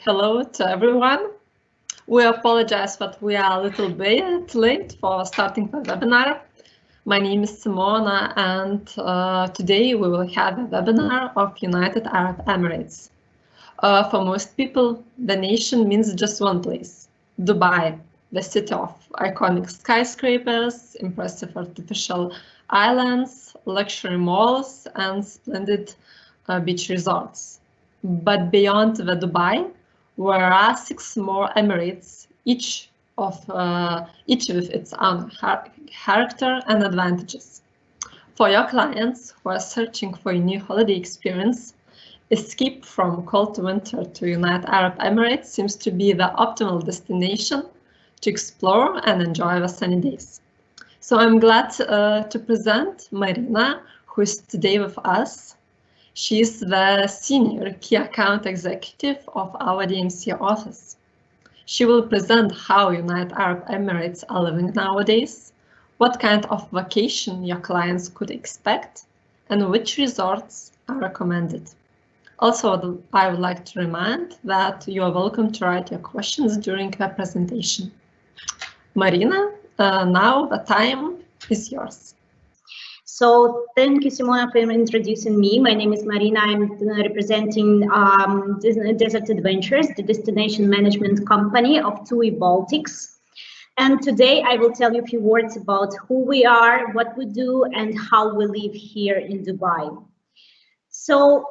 Hello to everyone. We apologize that we are a little bit late for starting the webinar. My name is Simona, and today we will have a webinar of United Arab Emirates. For most people, the nation means just one place, Dubai, the city of iconic skyscrapers, impressive artificial islands, luxury malls, and splendid beach resorts. But beyond the Dubai, there are 6 more Emirates, each with its own character and advantages. For your clients who are searching for a new holiday experience, escape from cold winter to United Arab Emirates seems to be the optimal destination to explore and enjoy the sunny days. So I'm glad to present Marina, who is today with us. She is the Senior Key Account Executive of our DMC office. She will present how United Arab Emirates are living nowadays, what kind of vacation your clients could expect, and which resorts are recommended. Also, I would like to remind that you are welcome to write your questions during the presentation. Marina, now the time is yours. So thank you, Simona, for introducing me. My name is Marina. I'm representing Desert Adventures, the destination management company of TUI Baltics. And today I will tell you a few words about who we are, what we do, and how we live here in Dubai. So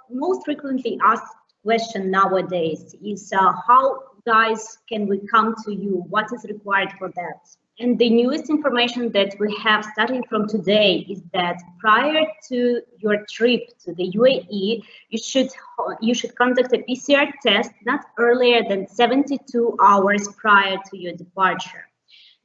most frequently asked question nowadays is how, guys, can we come to you? What is required for that? And the newest information that we have starting from today is that prior to your trip to the UAE, you should conduct a PCR test not earlier than 72 hours prior to your departure.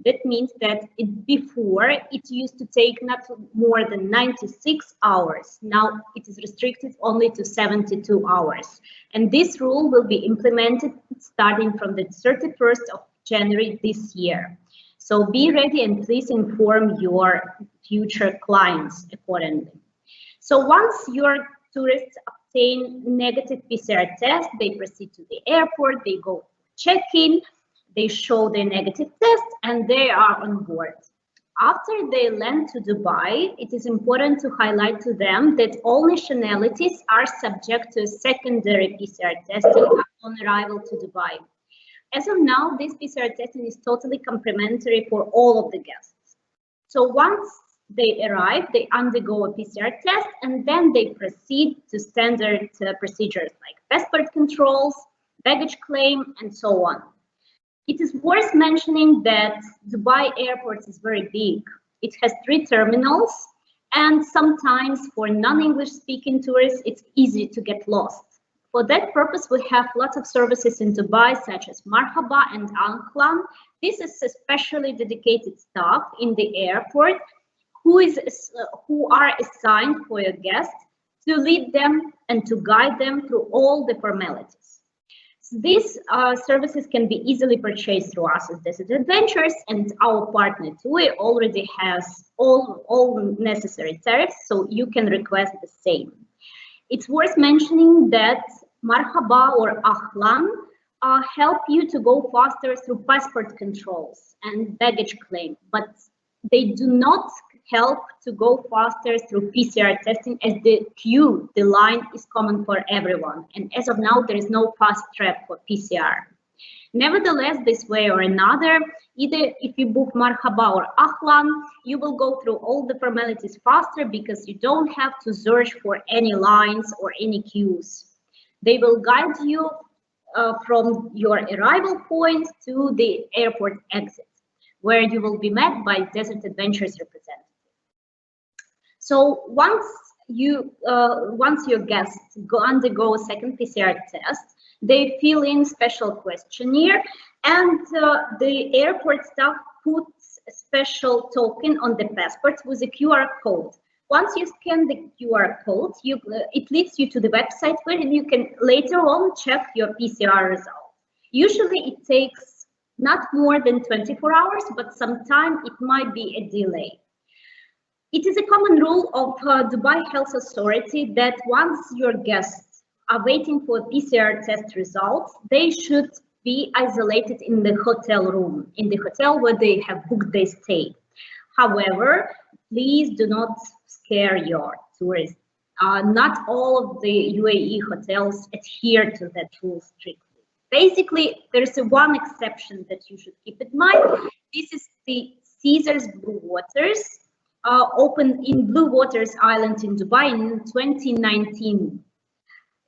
That means that before it used to take not more than 96 hours. Now it is restricted only to 72 hours. And this rule will be implemented starting from the 31st of January this year. So be ready and please inform your future clients accordingly. So once your tourists obtain negative PCR test, they proceed to the airport, they go check-in, they show their negative test, and they are on board. After they land to Dubai, it is important to highlight to them that all nationalities are subject to a secondary PCR testing upon arrival to Dubai. As of now, this PCR testing is totally complimentary for all of the guests. So once they arrive, they undergo a PCR test, and then they proceed to standard procedures like passport controls, baggage claim, and so on. It is worth mentioning that Dubai airport is very big. It has 3 terminals, and sometimes for non-English speaking tourists, it's easy to get lost. For that purpose, we have lots of services in Dubai, such as Marhaba and Anklan. This is a specially dedicated staff in the airport who are assigned for your guests to lead them and to guide them through all the formalities. So these services can be easily purchased through us as Desert Adventures, and our partner TUI already has all necessary tariffs, so you can request the same. It's worth mentioning that Marhaba or Ahlan help you to go faster through passport controls and baggage claim, but they do not help to go faster through PCR testing, as the line is common for everyone. And as of now, there is no fast track for PCR. Nevertheless, this way or another, either if you book Marhaba or Ahlan, you will go through all the formalities faster because you don't have to search for any lines or any queues. They will guide you from your arrival point to the airport exit, where you will be met by Desert Adventures representative. So once your guests undergo a second PCR test, they fill in special questionnaire, and the airport staff puts a special token on the passport with a QR code. Once you scan the QR code, it leads you to the website where you can later on check your PCR result. Usually it takes not more than 24 hours, but sometimes it might be a delay. It is a common rule of Dubai Health Authority that once your guests are waiting for PCR test results, they should be isolated in the hotel room, in the hotel where they have booked their stay. However, please do not scare your tourists. Not all of the UAE hotels adhere to that rule strictly. Basically, there's one exception that you should keep in mind. This is the Caesars Blue Waters, opened in Blue Waters Island in Dubai in 2019,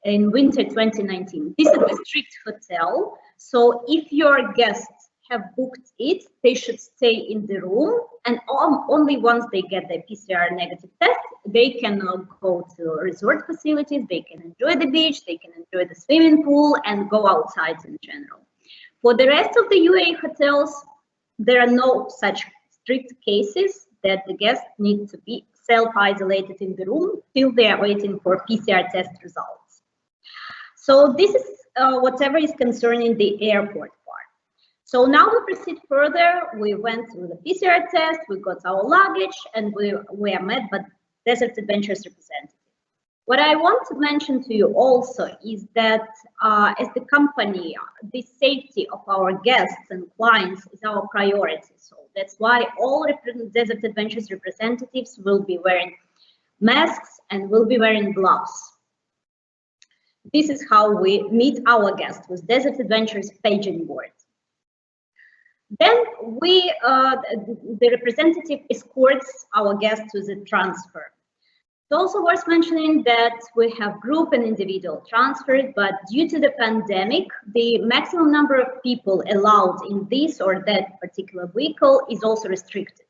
in winter 2019. This is a strict hotel, so if your guests have booked it, they should stay in the room, and only once they get the PCR negative test, they can go to resort facilities, they can enjoy the beach, they can enjoy the swimming pool, and go outside in general. For the rest of the UAE hotels, there are no such strict cases that the guests need to be self-isolated in the room till they are waiting for PCR test results. So this is whatever is concerning the airport part. So now we proceed further. We went through the PCR test, we got our luggage, and we are met by Desert Adventures representative. What I want to mention to you also is that as the company, the safety of our guests and clients is our priority. So that's why all Desert Adventures representatives will be wearing masks and will be wearing gloves. This is how we meet our guests with Desert Adventures paging board. Then the representative escorts our guests to the transfer. It's also worth mentioning that we have group and individual transfers, but due to the pandemic, the maximum number of people allowed in this or that particular vehicle is also restricted.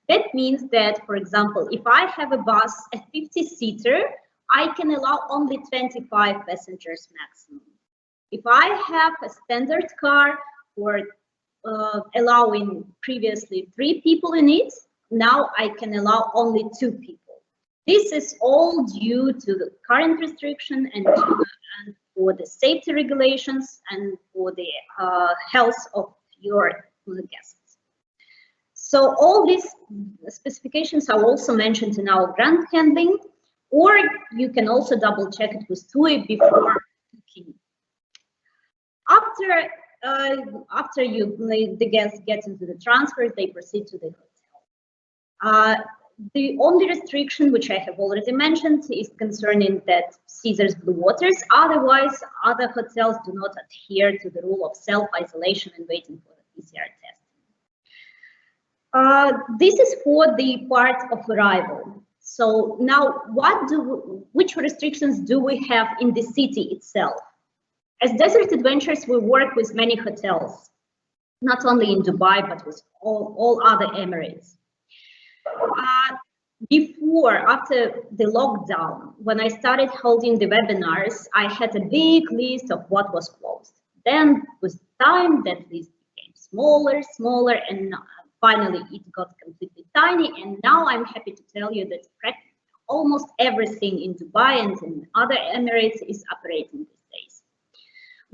That means that, for example, if I have a bus, a 50-seater, I can allow only 25 passengers maximum. If I have a standard car or allowing previously 3 people in it, now I can allow only 2 people. This is all due to the current restriction and for the safety regulations and for the health of your guests. So all these specifications are also mentioned in our grant handling, or you can also double check it with TUI before booking. After the guests get into the transfers, they proceed to the hotel. The only restriction, which I have already mentioned, is concerning that Caesars Blue Waters. Otherwise, other hotels do not adhere to the rule of self-isolation and waiting for the PCR test. This is for the part of arrival. So now, which restrictions do we have in the city itself? As Desert Adventures, we work with many hotels, not only in Dubai, but with all other Emirates. After the lockdown, when I started holding the webinars, I had a big list of what was closed. Then with time, that list became smaller, and finally it got completely tiny. And now I'm happy to tell you that almost everything in Dubai and in other Emirates is operating these days.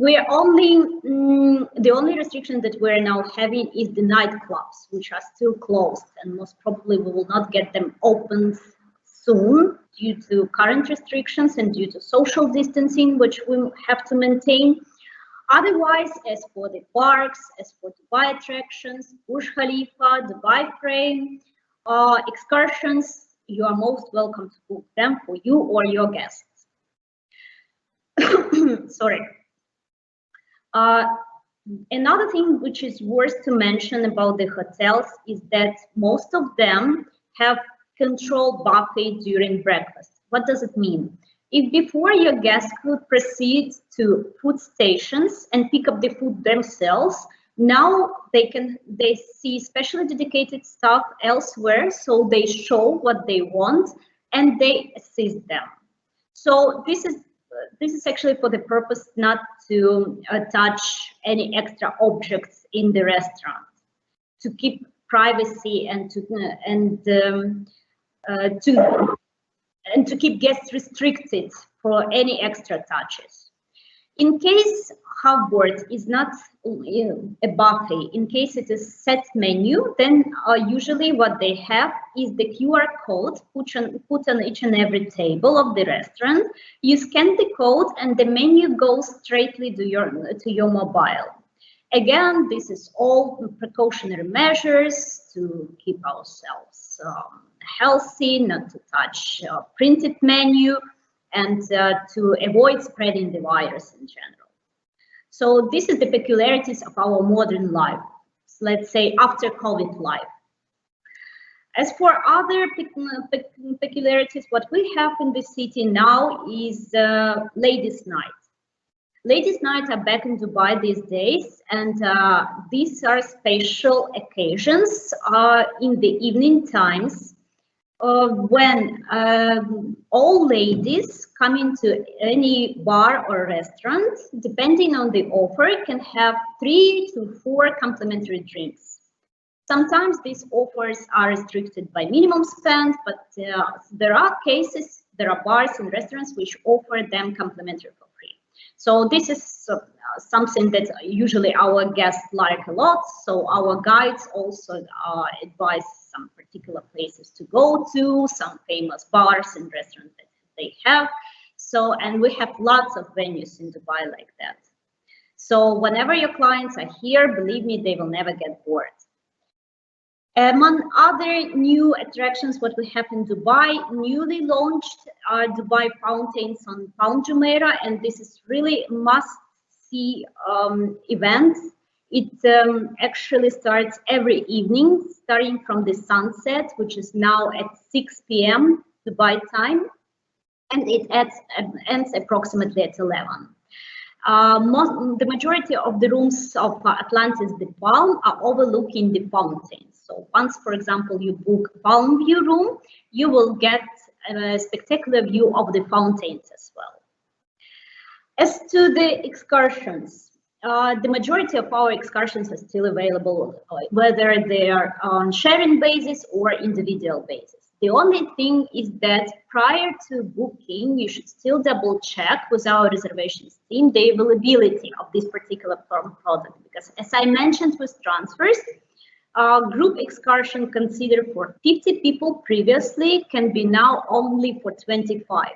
We're the only restriction that we're now having is the nightclubs, which are still closed, and most probably we will not get them opened soon due to current restrictions and due to social distancing, which we have to maintain. Otherwise, as for the parks, as for Dubai attractions, Burj Khalifa, Dubai Frame, excursions, you are most welcome to book them for you or your guests. Sorry. Another thing which is worth to mention about the hotels is that most of them have controlled buffet during breakfast. What does it mean? If before your guests could proceed to food stations and pick up the food themselves, now they see specially dedicated staff elsewhere, so they show what they want and they assist them. So this is actually for the purpose not to touch any extra objects in the restaurant, to keep privacy and to keep guests restricted for any extra touches. In case hoverboard is not a buffet, in case it is set menu, then usually what they have is the QR code put on each and every table of the restaurant. You scan the code and the menu goes straightly to your mobile. Again, this is all precautionary measures to keep ourselves healthy, not to touch printed menu, and to avoid spreading the virus in general. So this is the peculiarities of our modern life, let's say after COVID life. As for other peculiarities, what we have in the city now is ladies' night. Ladies' night are back in Dubai these days, and these are special occasions in the evening times when all ladies come into any bar or restaurant, depending on the offer, can have 3 to 4 complimentary drinks. Sometimes these offers are restricted by minimum spend, but there are bars and restaurants which offer them complimentary for free. So this is something that usually our guests like a lot. So our guides also advise some particular places to go to, some famous bars and restaurants that they have. So, and we have lots of venues in Dubai like that. So whenever your clients are here, believe me, they will never get bored. Among other new attractions, what we have in Dubai, newly launched Dubai fountains on Palm Jumeirah, and this is really must-see event. It actually starts every evening, starting from the sunset, which is now at 6 p.m. Dubai time, and it ends approximately at 11. The majority of the rooms of Atlantis the Palm are overlooking the fountains. So once, for example, you book Palm View room, you will get a spectacular view of the fountains as well. As to the excursions, the majority of our excursions are still available, whether they are on sharing basis or individual basis. The only thing is that prior to booking, you should still double check with our reservations team the availability of this particular product, because as I mentioned with transfers, group excursion considered for 50 people previously can be now only for 25.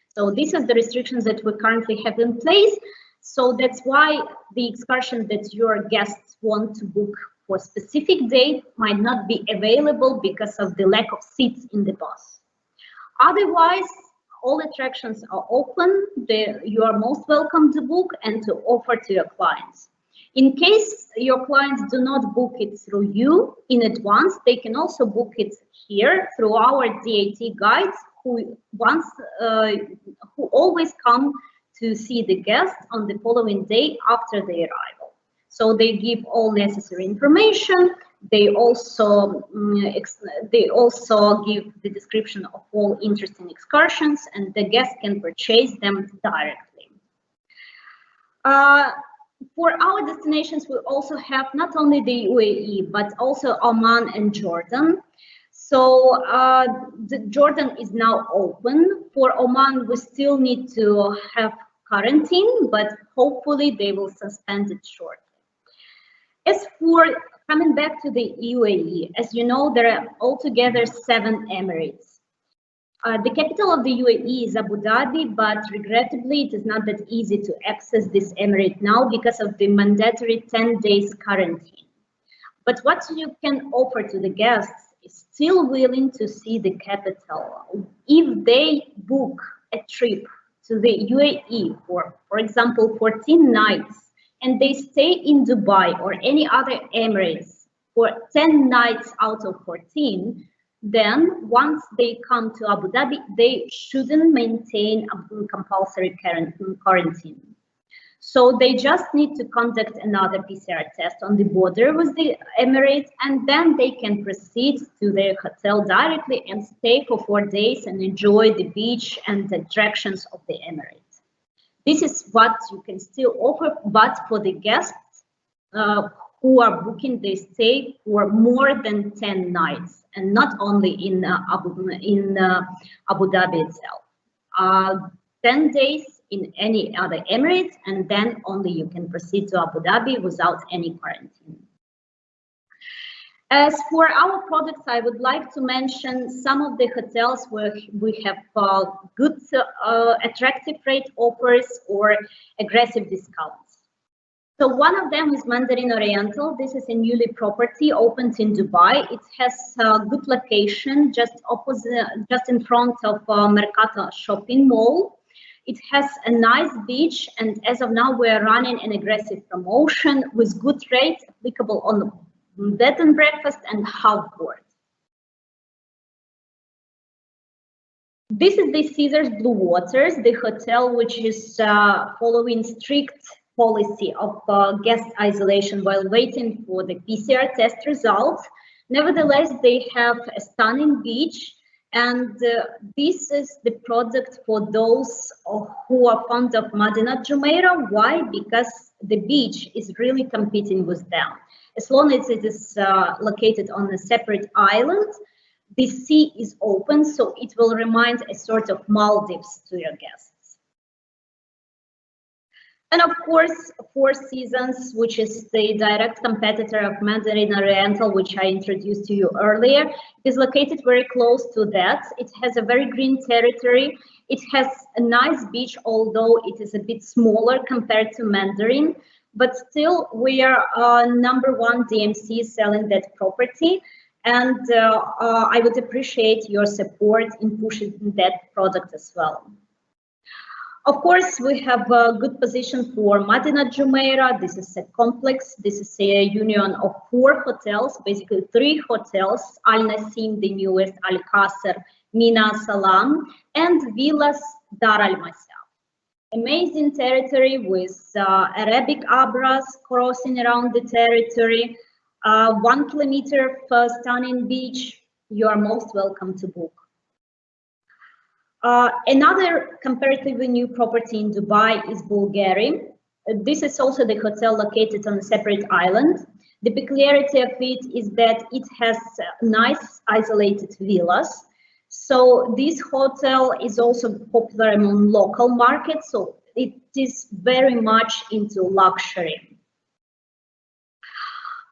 So these are the restrictions that we currently have in place. So that's why the excursion that your guests want to book for a specific date might not be available because of the lack of seats in the bus. Otherwise, all attractions are open. You are most welcome to book and to offer to your clients. In case your clients do not book it through you in advance, they can also book it here through our DAT guides who always come to see the guests on the following day after their arrival. So they give all necessary information. They also give the description of all interesting excursions, and the guests can purchase them directly. For our destinations, we also have not only the UAE, but also Oman and Jordan. So Jordan is now open. For Oman, we still need to have quarantine, but hopefully they will suspend it shortly. As for coming back to the UAE, as you know, there are altogether 7 emirates. The capital of the UAE is Abu Dhabi, but regrettably, it is not that easy to access this emirate now because of the mandatory 10 days quarantine. But what you can offer to the guests is still willing to see the capital. If they book a trip to the UAE for example, 14 nights, and they stay in Dubai or any other emirates for 10 nights out of 14, then once they come to Abu Dhabi, they shouldn't maintain a compulsory quarantine. So they just need to conduct another PCR test on the border with the Emirates, and then they can proceed to their hotel directly and stay for 4 days and enjoy the beach and the attractions of the Emirates. This is what you can still offer, but for the guests who are booking their stay for more than 10 nights, and not only in Abu Dhabi itself. 10 days in any other Emirates, and then only you can proceed to Abu Dhabi without any quarantine. As for our products, I would like to mention some of the hotels where we have good, attractive rate offers or aggressive discounts. So one of them is Mandarin Oriental. This is a newly property opened in Dubai. It has a good location just opposite, just in front of Mercato shopping mall. It has a nice beach, and as of now, we are running an aggressive promotion with good rates applicable on bed and breakfast and half board. This is the Caesars Blue Waters, the hotel which is following strict policy of guest isolation while waiting for the PCR test results. Nevertheless, they have a stunning beach, and this is the product for those who are fond of Madinat Jumeirah. Why? Because the beach is really competing with them. As long as it is located on a separate island, the sea is open, so it will remind a sort of Maldives to your guests. And of course, Four Seasons, which is the direct competitor of Mandarin Oriental, which I introduced to you earlier, is located very close to that. It has a very green territory. It has a nice beach, although it is a bit smaller compared to Mandarin. But still, we are #1 DMC selling that property, and I would appreciate your support in pushing that product as well. Of course, we have a good position for Madinat Jumeirah. This is a complex. This is a union of 4 hotels, basically 3 hotels: Al Nasim, the newest, Al Qasr, Mina Salam, and Villas Dar Al Masal. Amazing territory with Arabic abras crossing around the territory, 1 kilometer of stunning beach. You are most welcome to book. Another comparatively new property in Dubai is Bulgari. This is also the hotel located on a separate island. The peculiarity of it is that it has nice isolated villas. So this hotel is also popular among local markets, so it is very much into luxury.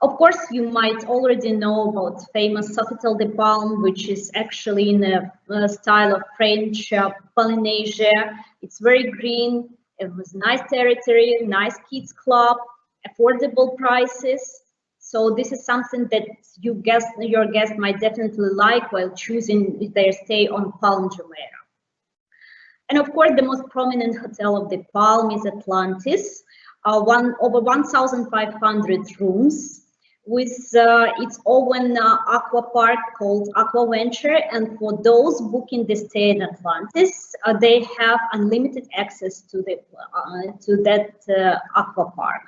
Of course, you might already know about famous Sofitel de Palm, which is actually in a style of French Polynesia. It's very green, it was nice territory, nice kids club, affordable prices. So this is something that your guest might definitely like while choosing their stay on Palm Jumeirah. And of course, the most prominent hotel of the Palm is Atlantis, over 1,500 rooms with its own aqua park called Aqua Venture. And for those booking the stay in Atlantis, they have unlimited access to that aqua park.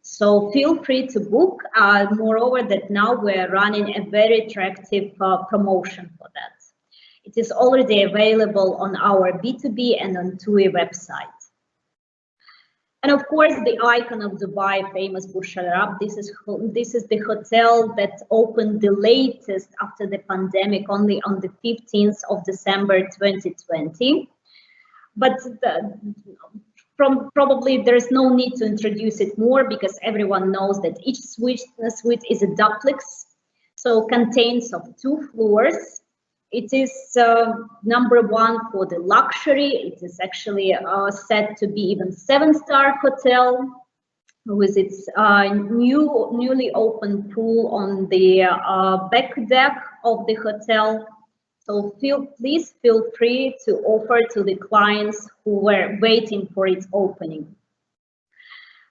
So feel free to book. Moreover, that now we're running a very attractive promotion for that. It is already available on our B2B and on TUI website. And of course, the icon of Dubai, famous Burj Al Arab. This is the hotel that opened the latest after the pandemic, only on the 15th of December 2020. But probably there's no need to introduce it more because everyone knows that each suite is a duplex, so contains of 2 floors. It is #1 for the luxury. It is actually said to be even 7-star hotel with its newly opened pool on the back deck of the hotel. So please feel free to offer to the clients who were waiting for its opening.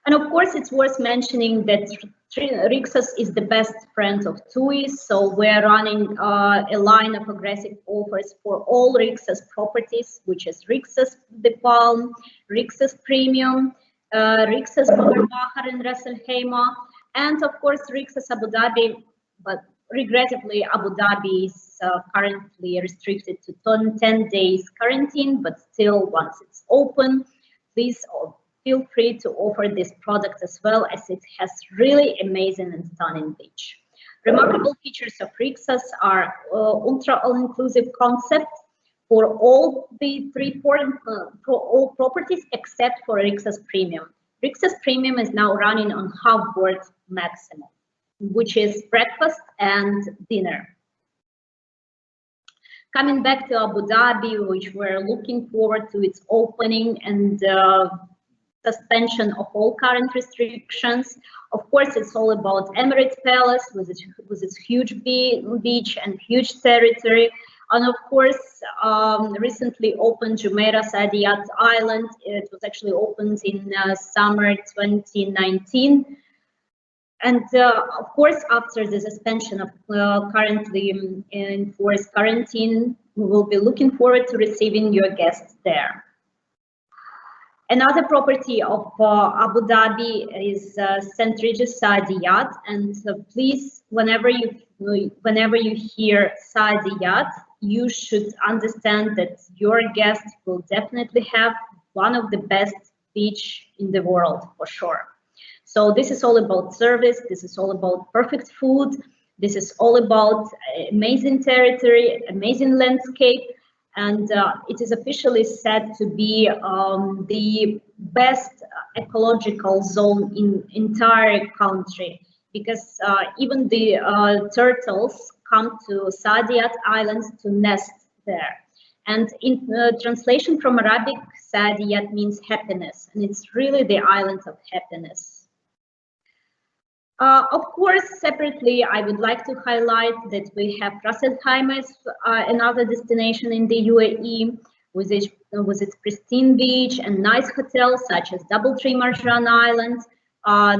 And of course, it's worth mentioning that Rixos is the best friend of TUI, so we're running a line of aggressive offers for all Rixos properties, which is Rixos De Palm, Rixos Premium, Rixos Bahar and Ras Al Khaimah, and of course Rixos Abu Dhabi. But regrettably, Abu Dhabi is currently restricted to 10 days quarantine, but still, once it's open, please feel free to offer this product as well, as it has really amazing and stunning beach. Remarkable features of Rixos are ultra all-inclusive concept for all the all properties except for Rixos Premium. Rixos Premium is now running on half board maximum, which is breakfast and dinner. Coming back to Abu Dhabi, which we're looking forward to its opening and suspension of all current restrictions. Of course, it's all about Emirates Palace with its huge beach and huge territory. And of course, recently opened Jumeirah Saadiyat Island. It was actually opened in summer 2019. And of course, after the suspension of currently enforced quarantine, we will be looking forward to receiving your guests there. Another property of Abu Dhabi is St. Regis Saadiyat, and please, whenever you hear Saadiyat, you should understand that your guests will definitely have one of the best beach in the world for sure. So this is all about service. This is all about perfect food. This is all about amazing territory, amazing landscape. And it is officially said to be the best ecological zone in entire country, because even the turtles come to Saadiyat Islands to nest there. And in translation from Arabic, Saadiyat means happiness, and it's really the island of happiness. Of course, separately, I would like to highlight that we have Ras Al Khaimah, another destination in the UAE, with its pristine beach and nice hotels such as Doubletree Marjan Island,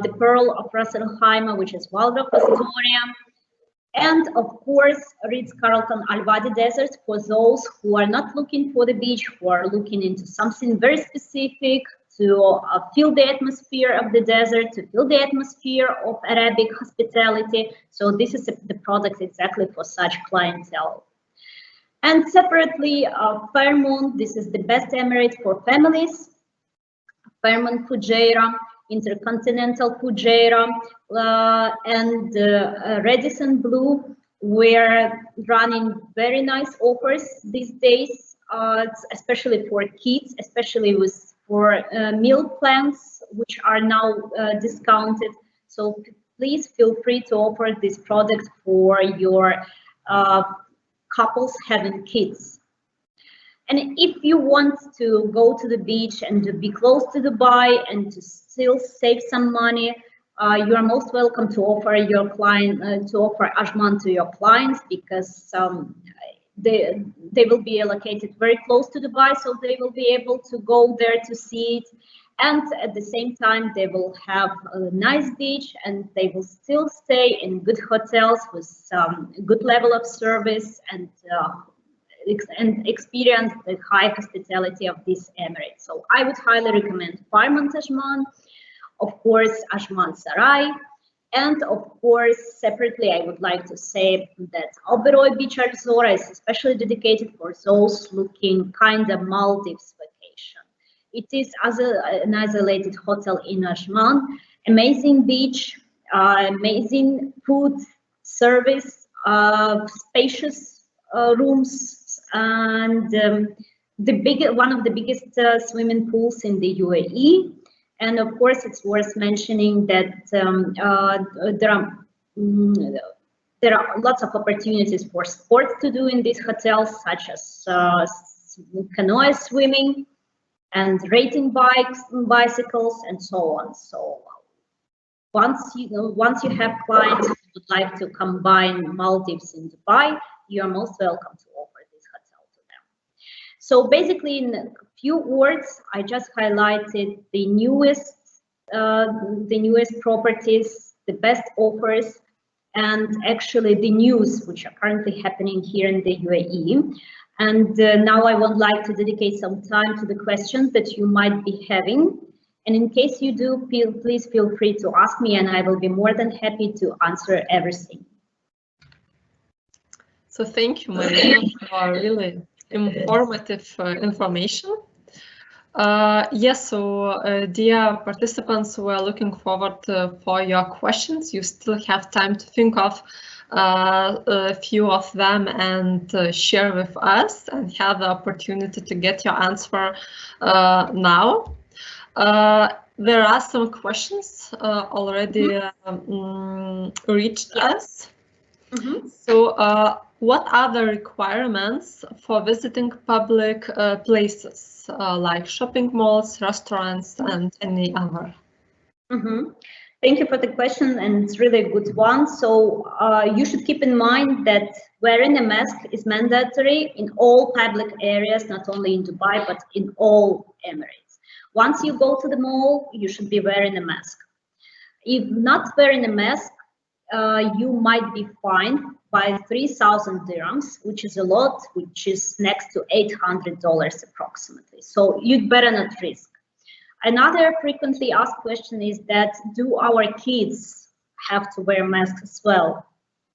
the Pearl of Ras Al Khaimah, which is Waldorf Astoria, and of course, Ritz-Carlton Al Wadi Desert for those who are not looking for the beach, who are looking into something very specific, to feel the atmosphere of the desert, to feel the atmosphere of Arabic hospitality. So this is the product exactly for such clientele. And separately, Fairmont, this is the best emirate for families. Fairmont Fujairah, Intercontinental Fujairah, and Radisson Blu, we're running very nice offers these days, especially for kids, especially for meal plans, which are now discounted. So please feel free to offer this product for your couples having kids. And if you want to go to the beach and to be close to Dubai and to still save some money, you are most welcome to offer your client offer Ajman to your clients, because they will be allocated very close to Dubai, so they will be able to go there to see it, and at the same time they will have a nice beach and they will still stay in good hotels with good level of service and experience the high hospitality of this emirate. So I would highly recommend Fairmont Ajman, of course Ajman Sarai, and of course separately I would like to say that Oberoi Beach Arzora is especially dedicated for those looking kind of Maldives vacation. It is an isolated hotel in Ajman, amazing beach, amazing food, service, spacious rooms, and one of the biggest swimming pools in the UAE. And of course, it's worth mentioning that there are lots of opportunities for sports to do in these hotels, such as canoe swimming and racing bicycles, and so on. So once you have clients who would like to combine Maldives in Dubai, you are most welcome to offer this hotel to them. So basically, in a few words, I just highlighted the newest properties, the best offers, and actually the news which are currently happening here in the UAE. And now I would like to dedicate some time to the questions that you might be having. And in case you do, please feel free to ask me, and I will be more than happy to answer everything. So thank you, Marina, for really informative information. Yes, so dear participants, we are looking forward for your questions. You still have time to think of a few of them and share with us and have the opportunity to get your answer now. There are some questions already reached us. So what are the requirements for visiting public places like shopping malls, restaurants, and any other? Thank you for the question, and it's really a good one. So you should keep in mind that wearing a mask is mandatory in all public areas, not only in Dubai, but in all Emirates. Once you go to the mall, you should be wearing a mask. If not wearing a mask, you might be fined by 3,000 dirhams, which is a lot, which is next to $800 approximately. So you'd better not risk. Another frequently asked question is that, do our kids have to wear masks as well?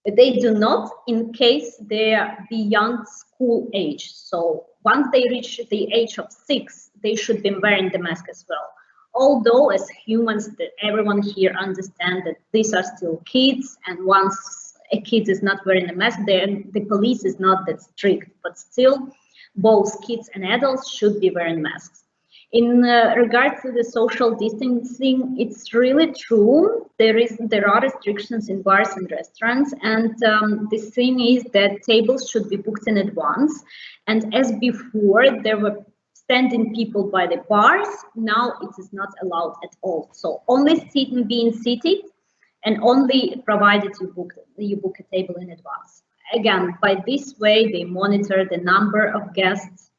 They do not, in case they are beyond school age. So once they reach the age of 6, they should be wearing the mask as well. Although as humans, everyone here understands that these are still kids, and once a kid is not wearing a mask, then the police is not that strict, but still both kids and adults should be wearing masks. In regard to the social distancing, it's really true. There are restrictions in bars and restaurants, and the thing is that tables should be booked in advance. And as before, there were standing people by the bars. Now it is not allowed at all. So only being seated, and only provided you book a table in advance. Again, by this way, they monitor the number of guests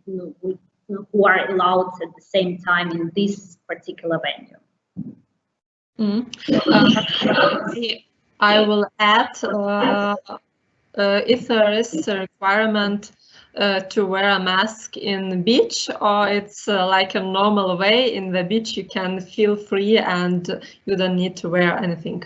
who are allowed at the same time in this particular venue. I will add, if there is a requirement to wear a mask in the beach, or it's like a normal way in the beach, you can feel free and you don't need to wear anything.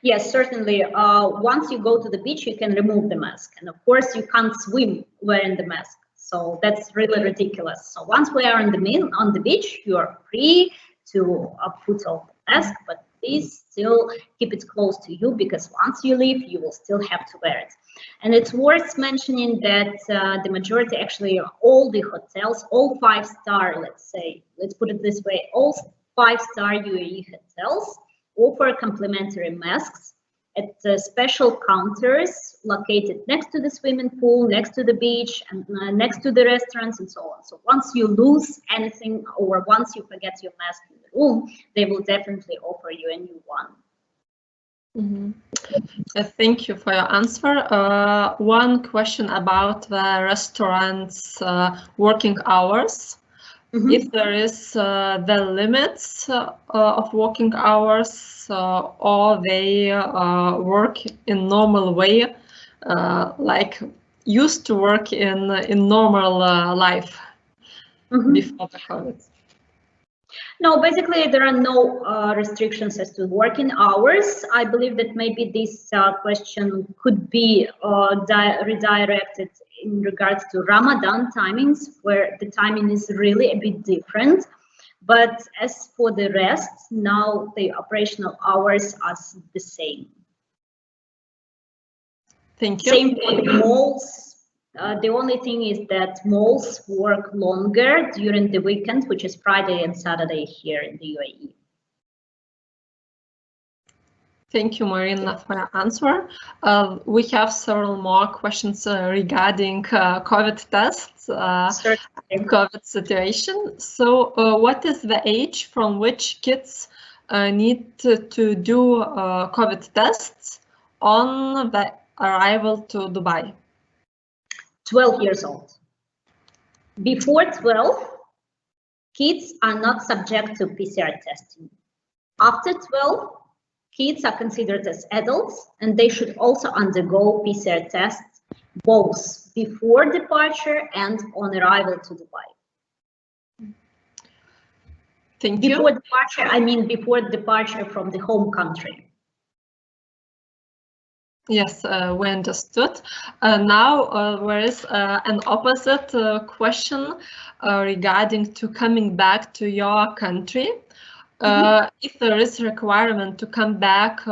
Yes, certainly. Once you go to the beach, you can remove the mask. And of course, you can't swim wearing the mask. So that's really ridiculous. So once we are on the beach, you are free to put on the mask, but please still keep it close to you, because once you leave, you will still have to wear it. And it's worth mentioning that the majority, actually all the hotels, all 5-star, let's put it this way, all 5-star UAE hotels offer complimentary masks at special counters located next to the swimming pool, next to the beach, and next to the restaurants, and so on. So once you lose anything, or once you forget your mask in the room, they will definitely offer you a new one. Thank you for your answer. One question about the restaurants' working hours. If there is the limits of working hours, or they work in normal way, like used to work in normal life before the COVID? No, basically there are no restrictions as to working hours. I believe that maybe this question could be redirected in regards to Ramadan timings, where the timing is really a bit different. But as for the rest, now the operational hours are the same. Thank you. Same for the malls. The only thing is that malls work longer during the weekend, which is Friday and Saturday here in the UAE. Thank you, Marina, for your answer. We have several more questions regarding COVID tests and COVID situation. So what is the age from which kids need to do COVID tests on the arrival to Dubai? 12 years old. Before 12, kids are not subject to PCR testing. After 12, kids are considered as adults, and they should also undergo PCR tests both before departure and on arrival to Dubai. Thank you. Before departure, I mean before departure from the home country. Yes, we understood. Now there is an opposite question regarding to coming back to your country. If there is a requirement to come back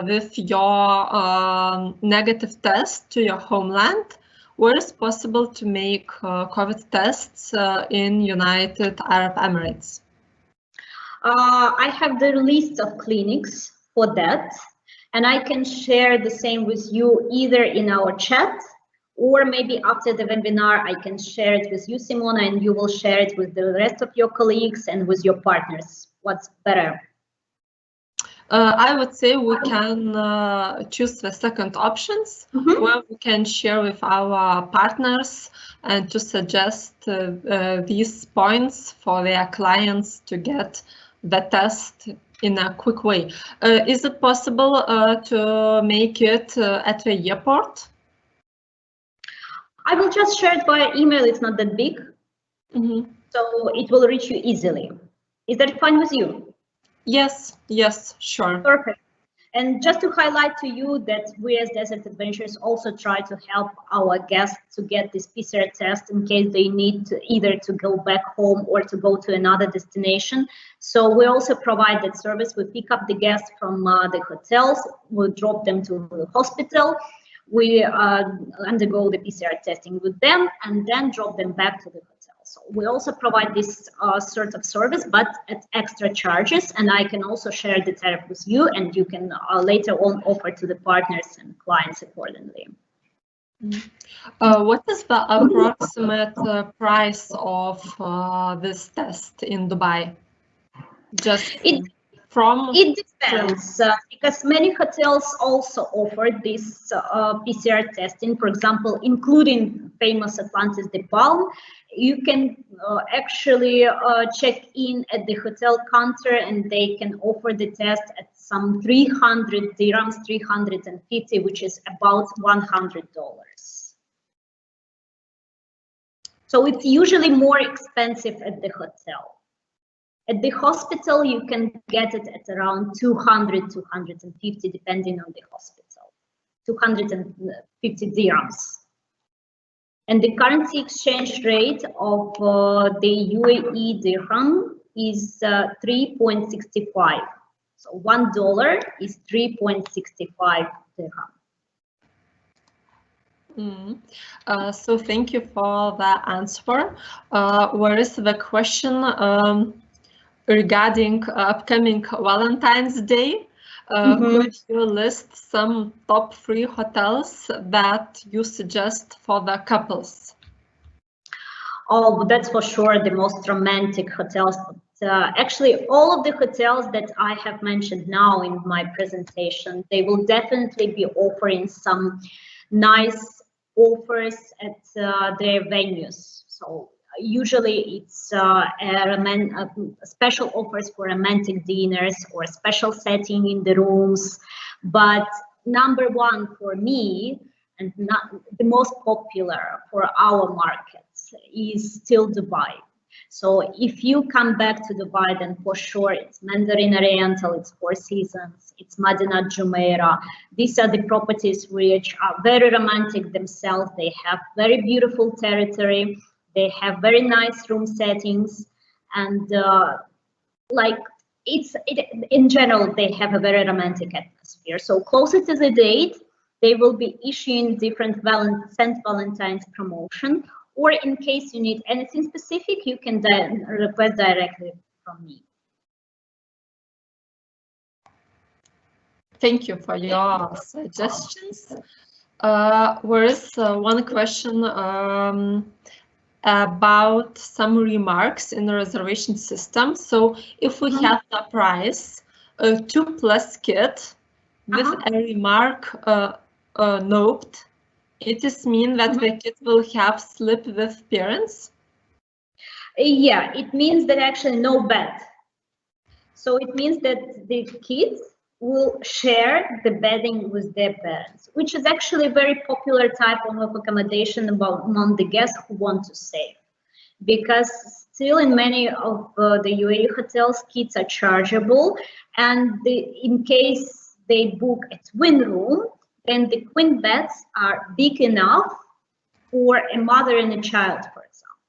with your negative test to your homeland, where it's possible to make COVID tests in United Arab Emirates? I have the list of clinics for that, and I can share the same with you either in our chat, or maybe after the webinar, I can share it with you, Simona, and you will share it with the rest of your colleagues and with your partners. What's better? I would say we can choose the second options, where we can share with our partners and to suggest these points for their clients to get the test in a quick way. Is it possible to make it at the airport? I will just share it via email. It's not that big, so it will reach you easily. Is that fine with you? Yes, yes, sure. Perfect. And just to highlight to you that we as Desert Adventures also try to help our guests to get this PCR test in case they need to either to go back home or to go to another destination. So we also provide that service. We pick up the guests from the hotels, we drop them to the hospital, we undergo the PCR testing with them, and then drop them back to the hotel. So we also provide this sort of service, but at extra charges, and I can also share the tariff with you, and you can later on offer to the partners and clients accordingly. What is the approximate price of this test in Dubai? Just it depends, because many hotels also offer this PCR testing, for example, including famous Atlantis de Palm. You can actually check in at the hotel counter and they can offer the test at some 300 dirhams, 350, which is about $100. So it's usually more expensive at the hotel. At the hospital, you can get it at around 200, 250, depending on the hospital, 250 dirhams. And the currency exchange rate of the UAE dirham is 3.65. So $1 is 3.65 dirham. So thank you for the answer. Where is the question regarding upcoming Valentine's Day? Could you list some top 3 hotels that you suggest for the couples? Oh, that's for sure the most romantic hotels. Actually, all of the hotels that I have mentioned now in my presentation, they will definitely be offering some nice offers at their venues. So usually it's special offers for romantic dinners or a special setting in the rooms. But number one for me, and not the most popular for our markets, is still Dubai. So if you come back to Dubai, then for sure it's Mandarin Oriental, it's Four Seasons, it's Madinat Jumeirah. These are the properties which are very romantic themselves. They have very beautiful territory. They have very nice room settings, and in general, they have a very romantic atmosphere. So closer to the date, they will be issuing different St. Valentine's promotion, or in case you need anything specific, you can then request directly from me. Thank you for your suggestions. There is one question about some remarks in the reservation system. So if we have the price 2+ kid with a remark note, it is mean that the kid will have sleep with parents? Yeah, it means that actually no bed. So it means that the kids will share the bedding with their parents, which is actually a very popular type of accommodation among the guests who want to save. Because still in many of the UAE hotels, kids are chargeable, and in case they book a twin room, then the twin beds are big enough for a mother and a child, for example.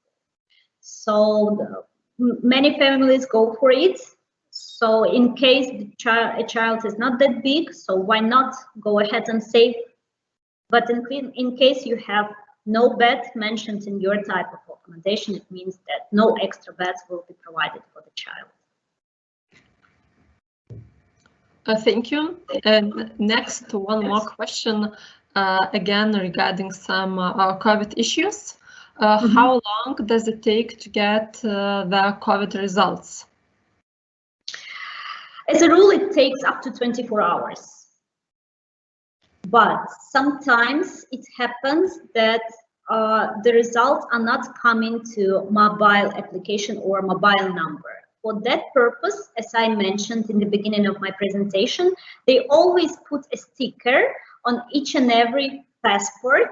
So many families go for it. So in case a child is not that big, so why not go ahead and save? But in case you have no bed mentioned in your type of accommodation, it means that no extra beds will be provided for the child. Thank you. And next, one more question, again regarding some COVID issues. How long does it take to get the COVID results? As a rule, it takes up to 24 hours. But sometimes it happens that the results are not coming to mobile application or mobile number. For that purpose, as I mentioned in the beginning of my presentation, they always put a sticker on each and every passport.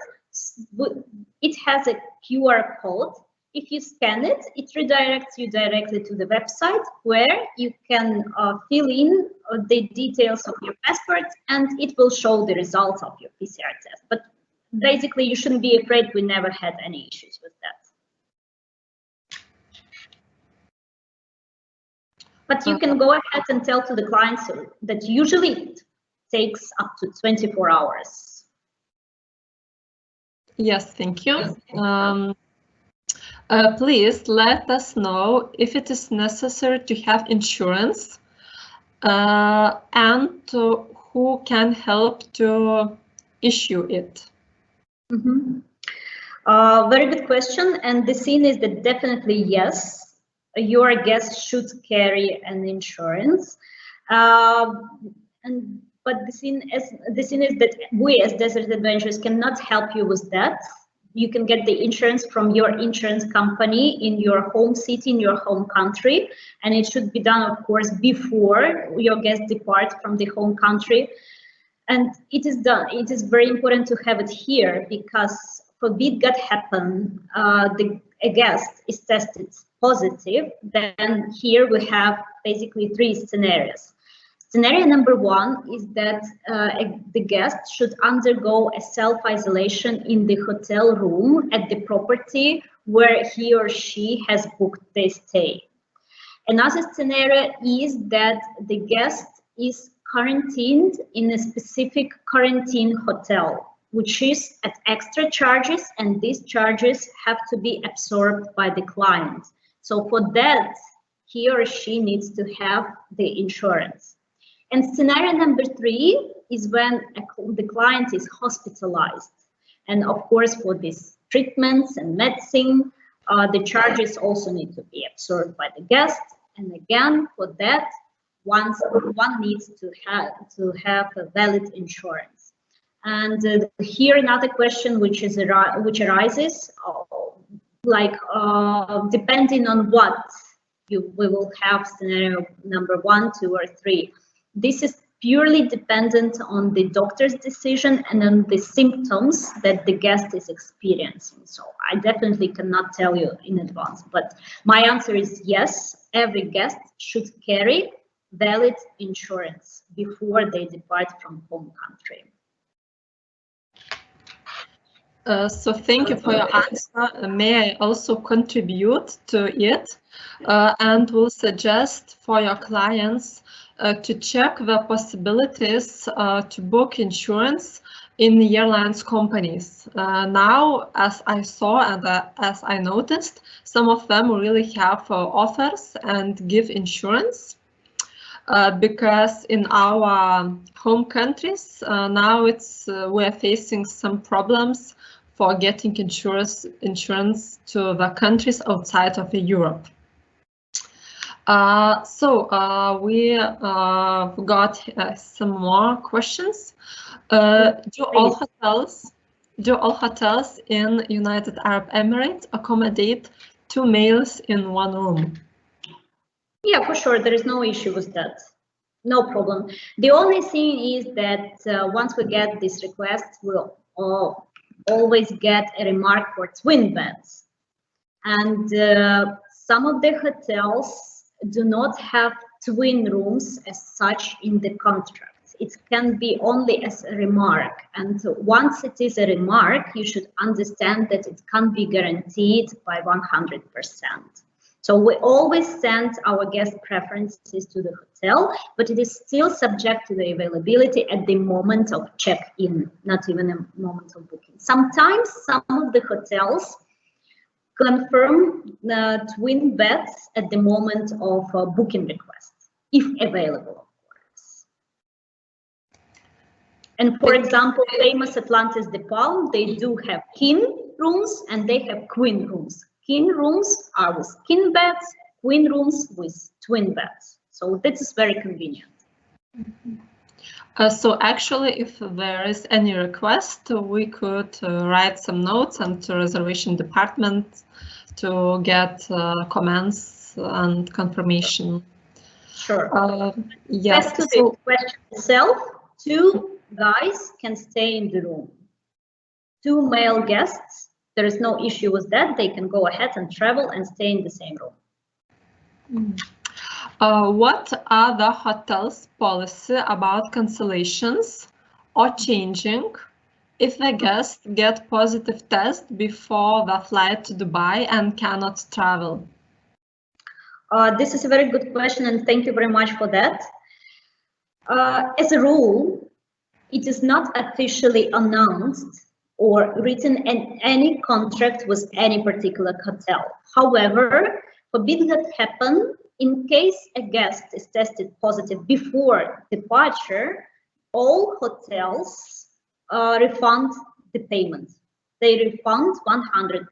It has a QR code. If you scan it, it redirects you directly to the website where you can fill in the details of your passport, and it will show the results of your PCR test. But basically, you shouldn't be afraid. We never had any issues with that. But you can go ahead and tell to the clients that usually it takes up to 24 hours. Yes, thank you. Please let us know if it is necessary to have insurance and who can help to issue it. Very good question. And the scene is that definitely yes. Your guest should carry an insurance, but the scene is that we as Desert Adventures cannot help you with that. You can get the insurance from your insurance company in your home city, in your home country, and it should be done, of course, before your guests depart from the home country. And it is done. It is very important to have it here because forbid God happen, a guest is tested positive, then here we have basically three scenarios. Scenario number one is that the guest should undergo a self-isolation in the hotel room at the property where he or she has booked their stay. Another scenario is that the guest is quarantined in a specific quarantine hotel, which is at extra charges, and these charges have to be absorbed by the client. So for that, he or she needs to have the insurance. And scenario number three is when the client is hospitalized. And of course, for these treatments and medicine, the charges also need to be absorbed by the guest. And again, for that, one needs to have a valid insurance. And here another question which arises, depending on what we will have scenario number 1, 2, or 3. This is purely dependent on the doctor's decision and on the symptoms that the guest is experiencing. So I definitely cannot tell you in advance, but my answer is yes, every guest should carry valid insurance before they depart from home country. So thank you for your answer. May I also contribute to it and will suggest for your clients to check the possibilities to book insurance in the airlines companies. Now, as I saw and as I noticed, some of them really have offers and give insurance. Because in our home countries now we're facing some problems for getting insurance to the countries outside of Europe. We got some more questions. Do all hotels in United Arab Emirates accommodate 2 males in one room? Yeah, for sure. There is no issue with that. No problem. The only thing is that once we get this request, we'll always get a remark for twin beds. And some of the hotels do not have twin rooms as such in the contract. It can be only as a remark. And once it is a remark, you should understand that it can't be guaranteed by 100%. So we always send our guest preferences to the hotel, but it is still subject to the availability at the moment of check-in, not even a moment of booking. Sometimes some of the hotels confirm twin beds at the moment of booking request, if available, of course. And for example, famous Atlantis de Palm, they do have king rooms and they have queen rooms. King rooms are with king beds, queen rooms with twin beds. So this is very convenient. So actually, if there is any request, we could write some notes and to reservation department to get comments and confirmation. Sure. Yes. Back to the question itself, 2 guys can stay in the room. 2 male guests, there is no issue with that. They can go ahead and travel and stay in the same room. What are the hotel's policy about cancellations or changing if the guests get positive test before the flight to Dubai and cannot travel? This is a very good question, and thank you very much for that. As a rule, it is not officially announced or written in any contract with any particular hotel. However, forbid that happen in case a guest is tested positive before departure, all hotels refund the payment. They refund 100%,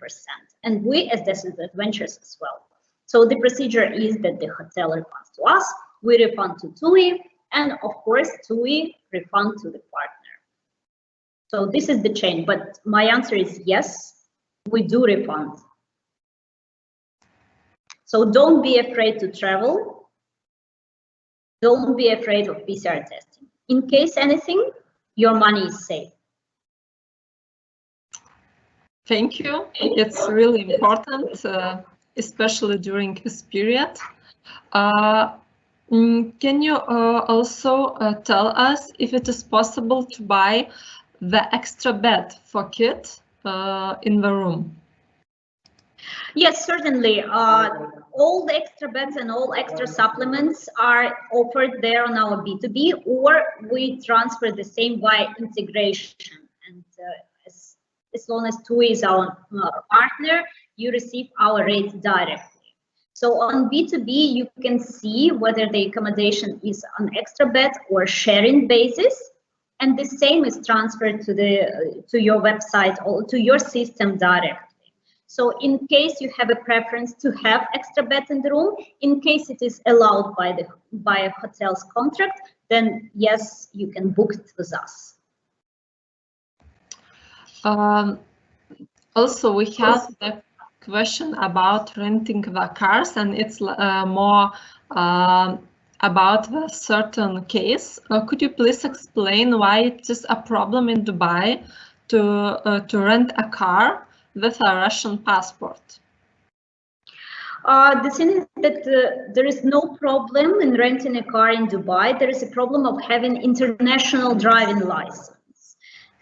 and we as Desert Adventures as well. So the procedure is that the hotel refunds to us, we refund to TUI, and of course TUI refund to the partner. So this is the chain, but my answer is yes, we do refund. So don't be afraid to travel. Don't be afraid of PCR testing. In case anything, your money is safe. Thank you. It's really important, especially during this period. Can you also tell us if it is possible to buy the extra bed for kids in the room? Yes, certainly. All the extra beds and all extra supplements are offered there on our B2B, or we transfer the same via integration. And as long as TUI is our partner, you receive our rate directly. So on B2B, you can see whether the accommodation is on extra bed or sharing basis, and the same is transferred to your website or to your system directly. So in case you have a preference to have extra bed in the room, in case it is allowed by a hotel's contract, then yes, you can book it with us. Also, we have the question about renting the cars, and it's more about the certain case. Could you please explain why it is a problem in Dubai to rent a car with a Russian passport? The thing is that there is no problem in renting a car in Dubai. There is a problem of having international driving license.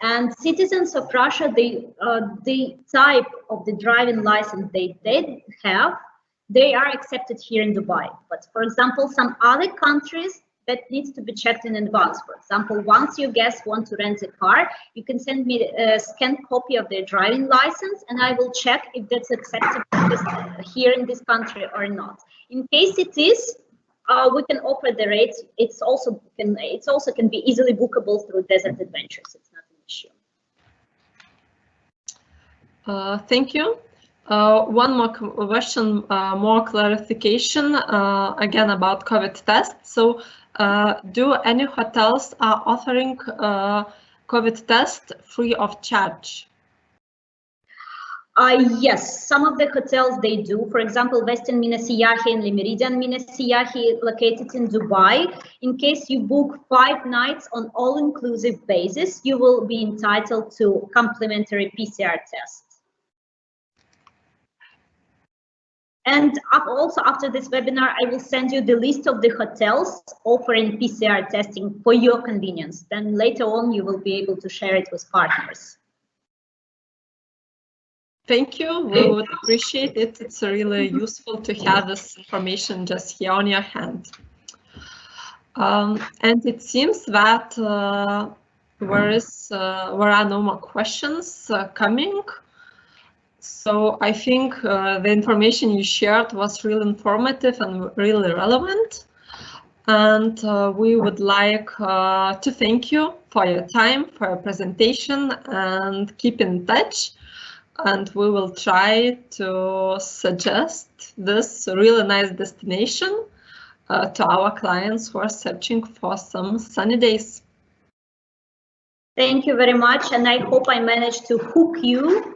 And citizens of Russia, the type of the driving license they have, they are accepted here in Dubai. But for example, some other countries, that needs to be checked in advance. For example, once your guests want to rent a car, you can send me a scanned copy of their driving license, and I will check if that's accepted here in this country or not. In case it is, we can offer the rates. It's also can be easily bookable through Desert Adventures. It's not an issue. Thank you. One more question, more clarification, again about COVID tests. So, do any hotels are offering COVID test free of charge? Yes, some of the hotels they do. For example, Westin Mina Siyahi and Le Meridian Mina Siyahi located in Dubai. In case you book 5 nights on all-inclusive basis, you will be entitled to complimentary PCR test. And also after this webinar, I will send you the list of the hotels offering PCR testing for your convenience. Then later on, you will be able to share it with partners. Thank you. We would appreciate it. It's really useful to have this information just here on your hand. And it seems that there are no more questions coming. So I think the information you shared was really informative and really relevant. And we would like to thank you for your time, for your presentation, and keep in touch. And we will try to suggest this really nice destination to our clients who are searching for some sunny days. Thank you very much, and I hope I managed to hook you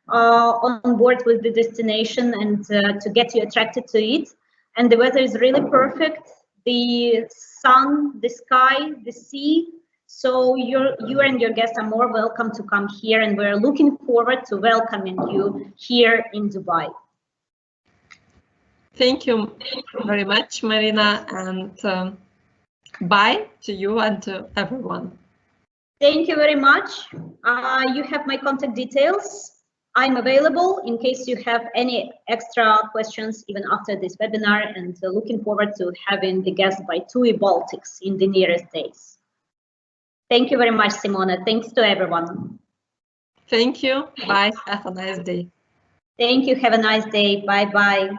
on board with the destination and to get you attracted to it. And the weather is really perfect. The sun, the sky, the sea. So you and your guests are more welcome to come here, and we're looking forward to welcoming you here in Dubai. Thank you very much, Marina, and bye to you and to everyone. Thank you very much. You have my contact details. I'm available in case you have any extra questions even after this webinar, and looking forward to having the guest by TUI Baltics in the nearest days. Thank you very much, Simona. Thanks to everyone. Thank you. Bye. Have a nice day. Thank you. Have a nice day. Bye-bye.